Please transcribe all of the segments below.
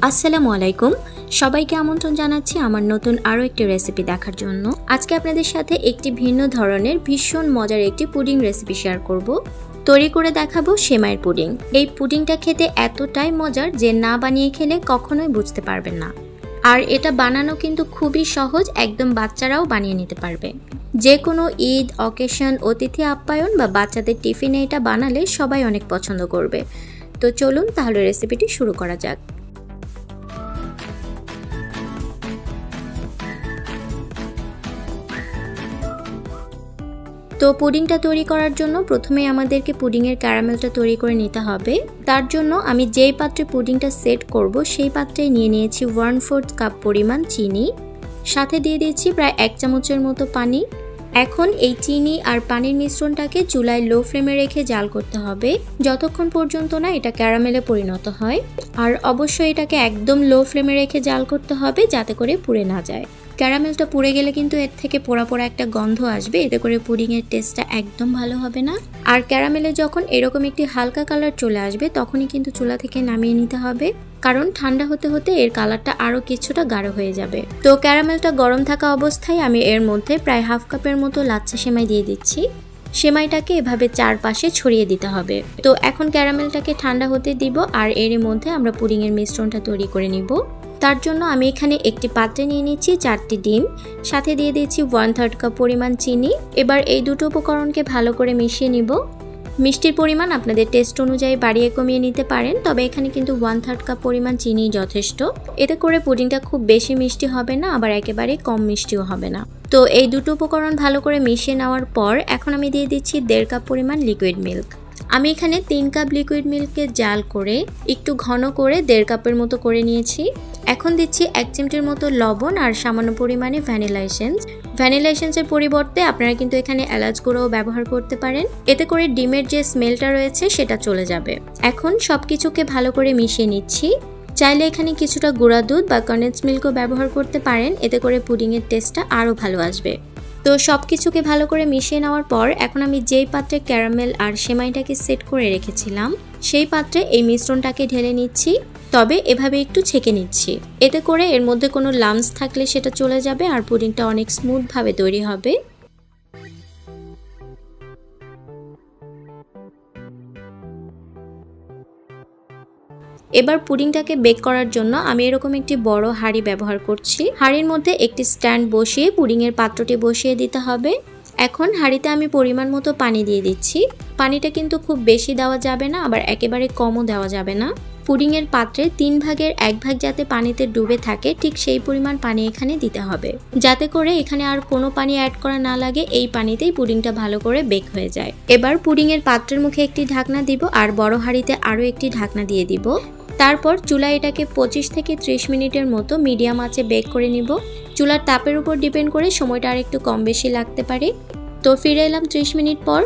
আসসালামু আলাইকুম, সবাইকে আমন্ত্রণ জানাচ্ছি আমার নতুন আরও একটি রেসিপি দেখার জন্য। আজকে আপনাদের সাথে একটি ভিন্ন ধরনের ভীষণ মজার একটি পুডিং রেসিপি শেয়ার করব। তৈরি করে দেখাবো সেমাইয়ের পুডিং। এই পুডিংটা খেতে এতটাই মজার যে না বানিয়ে খেলে কখনোই বুঝতে পারবেন না। আর এটা বানানো কিন্তু খুবই সহজ, একদম বাচ্চারাও বানিয়ে নিতে পারবে। যে কোনো ঈদ, অকেশন, অতিথি আপ্যায়ন বা বাচ্চাদের টিফিনে এটা বানালে সবাই অনেক পছন্দ করবে। তো চলুন তাহলে রেসিপিটি শুরু করা যাক। তো পুডিংটা তৈরি করার জন্য প্রথমে আমাদেরকে পুডিংয়ের ক্যারামেলটা তৈরি করে নিতে হবে। তার জন্য আমি যেই পাত্রে পুডিংটা সেট করব সেই পাত্রে নিয়ে নিয়েছি 1/4 কাপ পরিমাণ চিনি, সাথে দিয়ে দিয়েছি প্রায় 1 চামচের মতো পানি। এখন এই চিনি আর পানির মিশ্রণটাকে চুলায় লো ফ্লেমে রেখে জাল করতে হবে যতক্ষণ পর্যন্ত না এটা ক্যারামেলে পরিণত হয়। আর অবশ্যই এটাকে একদম লো ফ্লেমে রেখে জাল করতে হবে যাতে করে পুড়ে না যায়। ক্যারামেলটা পুড়ে গেলে কিন্তু এর থেকে পোড়া পোড়া একটা গন্ধ আসবে, এতে করে পুডিংয়ের টেস্টটা একদম ভালো হবে না। আর ক্যারামেলে যখন এরকম একটি হালকা কালার চলে আসবে তখনই কিন্তু চুলা থেকে নামিয়ে নিতে হবে, কারণ ঠান্ডা হতে হতে এর কালারটা আরও কিছুটা গাঢ় হয়ে যাবে। তো ক্যারামেলটা গরম থাকা অবস্থায় আমি এর মধ্যে প্রায় 1/2 কাপের মতো লাচ্ছা সেমাই দিয়ে দিচ্ছি। সেমাইটাকে এভাবে চারপাশে ছড়িয়ে দিতে হবে। তো এখন ক্যারামেলটাকে ঠান্ডা হতে দিব আর এর মধ্যে আমরা পুডিংয়ের মিশ্রণটা তৈরি করে নিব। তার জন্য আমি এখানে একটি পাত্রে নিয়ে নিচ্ছি 4টি ডিম, সাথে দিয়ে দিচ্ছি 1/3 কাপ পরিমাণ চিনি। এবার এই দুটো উপকরণকে ভালো করে মিশিয়ে নিব। মিষ্টির পরিমাণ আপনাদের টেস্ট অনুযায়ী বাড়িয়ে কমিয়ে নিতে পারেন, তবে এখানে কিন্তু 1/3 কাপ পরিমাণ চিনি যথেষ্ট। এতে করে পুডিংটা খুব বেশি মিষ্টি হবে না, আবার একেবারে কম মিষ্টিও হবে না। তো এই দুটো উপকরণ ভালো করে মিশিয়ে নেওয়ার পর এখন আমি দিয়ে দিচ্ছি 1.5 কাপ পরিমাণ লিকুইড মিল্ক। আমি এখানে 3 কাপ লিকুইড মিল্ককে জাল করে একটু ঘন করে 1.5 কাপের মতো করে নিয়েছি। এখন দিচ্ছি 1 চিমটির মতো লবণ আর সামান্য পরিমাণে ভ্যানিলা এসেন্স। ভ্যানিলা এসেন্সের পরিবর্তে আপনারা কিন্তু এখানে এলাচ গুঁড়োও ব্যবহার করতে পারেন, এতে করে ডিমের যে স্মেলটা রয়েছে সেটা চলে যাবে। এখন সবকিছুকে ভালো করে মিশিয়ে নিচ্ছি। চাইলে এখানে কিছুটা গুঁড়া দুধ বা কন্ডেন্স মিল্কও ব্যবহার করতে পারেন, এতে করে পুডিংয়ের টেস্টটা আরও ভালো আসবে। তো সব কিছুকে ভালো করে মিশিয়ে নেওয়ার পর এখন আমি যেই পাত্রে ক্যারামেল আর সেমাইটাকে সেট করে রেখেছিলাম সেই পাত্রে এই মিশ্রণটাকে ঢেলে নিচ্ছি, তবে এভাবে একটু ছেঁকে নিচ্ছি। এতে করে এর মধ্যে কোনো লাম্পস থাকলে সেটা চলে যাবে আর পুডিংটা অনেক স্মুথভাবে তৈরি হবে। এবার পুডিংটাকে বেক করার জন্য আমি এরকম একটি বড় হাঁড়ি ব্যবহার করছি। হাঁড়ির মধ্যে একটি স্ট্যান্ড বসিয়ে পুডিংয়ের পাত্রটি বসিয়ে দিতে হবে। এখন হাঁড়িতে আমি পরিমাণ মতো পানি দিয়ে দিচ্ছি। পানিটা কিন্তু খুব বেশি দেওয়া যাবে না, আবার একেবারে কমও দেওয়া যাবে না। পুডিংয়ের পাত্রে 3 ভাগের 1 ভাগ যাতে পানিতে ডুবে থাকে ঠিক সেই পরিমাণ পানি এখানে দিতে হবে, যাতে করে এখানে আর কোনো পানি অ্যাড করা না লাগে, এই পানিতেই পুডিংটা ভালো করে বেক হয়ে যায়। এবার পুডিংয়ের পাত্রের মুখে একটি ঢাকনা দিব আর বড় হাঁড়িতে আরও একটি ঢাকনা দিয়ে দিব। তারপর চুলায় এটাকে 25 থেকে 30 মিনিটের মতো মিডিয়াম আঁচে বেক করে নিব। চুলার তাপের উপর ডিপেন্ড করে সময়টা আর একটু কম বেশি লাগতে পারে। তো ফিরে এলাম 30 মিনিট পর।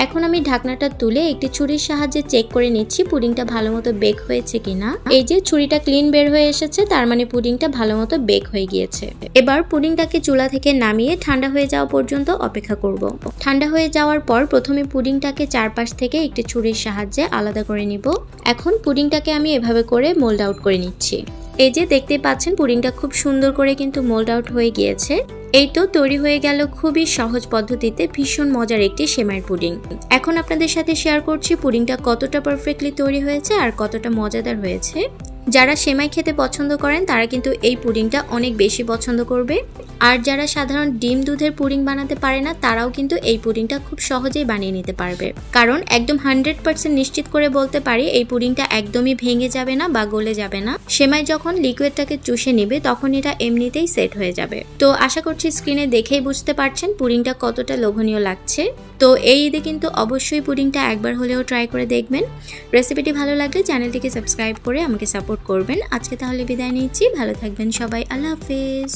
এখন আমি ঢাকনাটা তুলে একটি ছুরির সাহায্যে চেক করে নিচ্ছি পুডিংটা ভালো মতো বেক হয়েছে কিনা। এই যে ছুরিটা ক্লিন বের হয়ে এসেছে, তার মানে পুডিংটা ভালো মতো বেক হয়ে গিয়েছে। এবার পুডিংটাকে চুলা থেকে নামিয়ে ঠান্ডা হয়ে যাওয়া পর্যন্ত অপেক্ষা করব। ঠান্ডা হয়ে যাওয়ার পর প্রথমে পুডিংটাকে চারপাশ থেকে একটি ছুরির সাহায্যে আলাদা করে নিব। এখন পুডিংটাকে আমি এভাবে করে মোল্ড আউট করে নিচ্ছি। এই যে দেখতে পাচ্ছেন পুডিংটা খুব সুন্দর করে কিন্তু মোল্ড আউট হয়ে গিয়েছে। এই তো তৈরি হয়ে গেল খুবই সহজ পদ্ধতিতে ভীষণ মজার একটি সেমাইয়ের পুডিং। এখন আপনাদের সাথে শেয়ার করছি পুডিংটা কতটা পারফেক্টলি তৈরি হয়েছে আর কতটা মজাদার হয়েছে। যারা সেমাই খেতে পছন্দ করেন তারা কিন্তু এই পুডিংটা অনেক বেশি পছন্দ করবে। আর যারা সাধারণ ডিম দুধের পুডিং বানাতে পারে না তারাও কিন্তু এই পুডিংটা খুব সহজেই বানিয়ে নিতে পারবে, কারণ একদম 100% নিশ্চিত করে বলতে পারি এই পুডিংটা একদমই ভেঙে যাবে না বা গলে যাবে না। সেমাই যখন লিকুইডটাকে চুষে নেবে তখন এটা এমনিতেই সেট হয়ে যাবে। তো আশা করছি স্ক্রিনে দেখেই বুঝতে পারছেন পুডিংটা কতটা লোভনীয় লাগছে। তো এই ঈদে কিন্তু অবশ্যই পুডিংটা একবার হলেও ট্রাই করে দেখবেন। রেসিপিটি ভালো লাগলে চ্যানেলটিকে সাবস্ক্রাইব করে আমাকে সাপোর্ট করবেন। আজকে তাহলে বিদায় নিচ্ছি, ভালো থাকবেন সবাই, আল্লাহ হাফেজ।